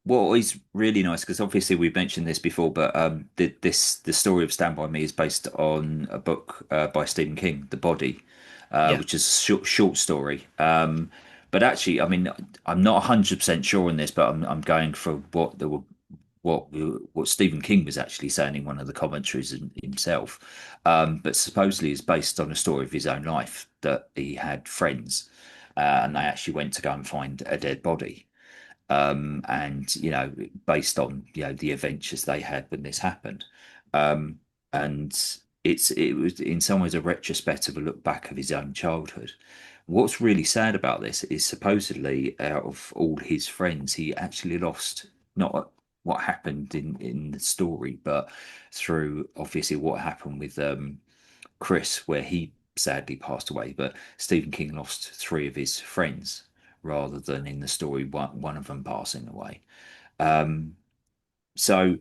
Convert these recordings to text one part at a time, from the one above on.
What is really nice, because obviously we've mentioned this before, but the story of Stand By Me is based on a book by Stephen King, The Body, Yeah. which is a short story. But actually, I mean, I'm not 100% sure on this, but I'm going for what what Stephen King was actually saying in one of the commentaries himself. But supposedly is based on a story of his own life that he had friends, and they actually went to go and find a dead body. And based on the adventures they had when this happened. um, and it was in some ways a retrospective, a look back of his own childhood. What's really sad about this is supposedly out of all his friends, he actually lost not what happened in the story, but through obviously what happened with Chris, where he sadly passed away. But Stephen King lost three of his friends rather than in the story one of them passing away. Um, so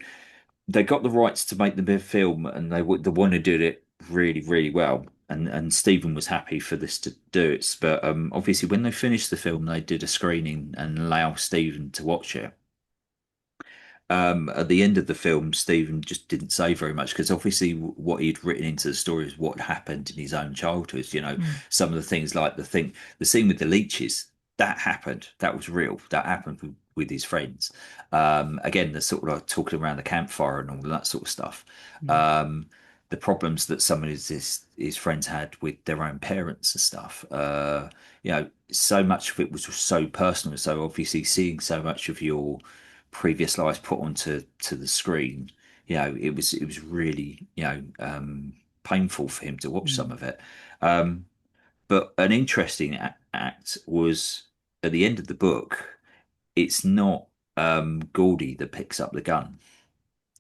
they got the rights to make the film, and they want to do it really, really well. And Stephen was happy for this to do it. But obviously, when they finished the film, they did a screening and allow Stephen to watch it. At the end of the film, Stephen just didn't say very much because obviously what he'd written into the story is what happened in his own childhood. Mm. Some of the things like the scene with the leeches, that happened. That was real. That happened with his friends. Again, the sort of like talking around the campfire and all that sort of stuff. Mm. Um, the problems that some of his friends had with their own parents and stuff. So much of it was so personal. So obviously, seeing so much of your previous lives put onto the screen, it was really painful for him to watch some Mm. of it. Um, but an interesting act was at the end of the book. It's not Gordy that picks up the gun.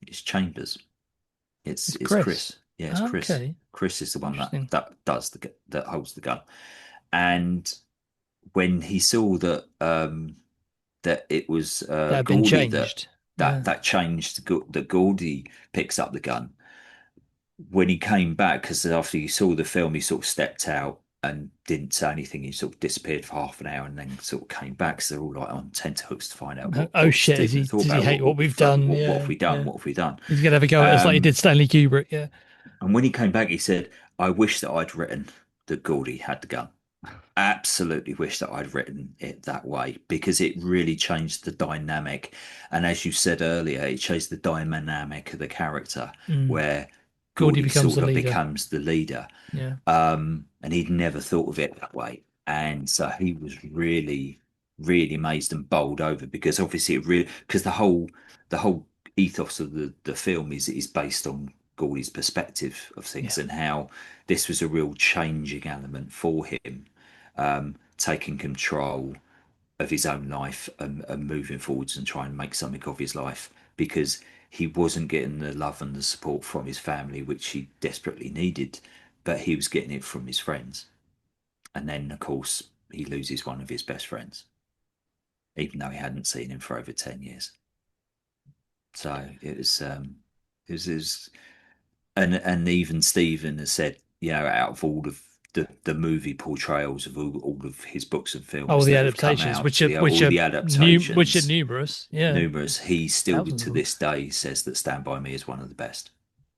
It's Chambers. It's It's it's Chris. Chris. Yeah, it's Chris. Okay. Chris is the one that Interesting. that does that holds the gun. And when he saw that it was That had been Gordy that changed. that Yeah. that changed that Gordy picks up the gun. When he came back, because after he saw the film, he sort of stepped out and didn't say anything. He sort of disappeared for half an hour and then sort of came back. So they're all like on tenterhooks to find out Oh what shit! Stephen thought Does he about hate what what we've done? what have Yeah. we done? Yeah. What have we done? He's gonna have a go at us like he Um, did Stanley Kubrick. Yeah. and when he came back, he said, "I wish that I'd written that Gordy had the gun. Absolutely wish that I'd written it that way because it really changed the dynamic. And as you said earlier, it changed the dynamic of the character Mm. where Gordy Gordy becomes the sort of leader. becomes the leader. Yeah. And he'd never thought of it that way. And so he was really, really amazed and bowled over because obviously because the whole ethos of the film is based on Gordy's perspective of things Yeah. and how this was a real changing element for him, taking control of his own life and moving forwards and trying to make something of his life because he wasn't getting the love and the support from his family, which he desperately needed, but he was getting it from his friends. And then, of course, he loses one of his best friends, even though he hadn't seen him for over 10 years. So it was and even Stephen has said, out of all of the movie portrayals of all of his books and Oh, films the that have come adaptations, out, which all are the which are adaptations, numerous. Yeah. numerous, he still Thousands of to them. this day says that Stand By Me is one of the best.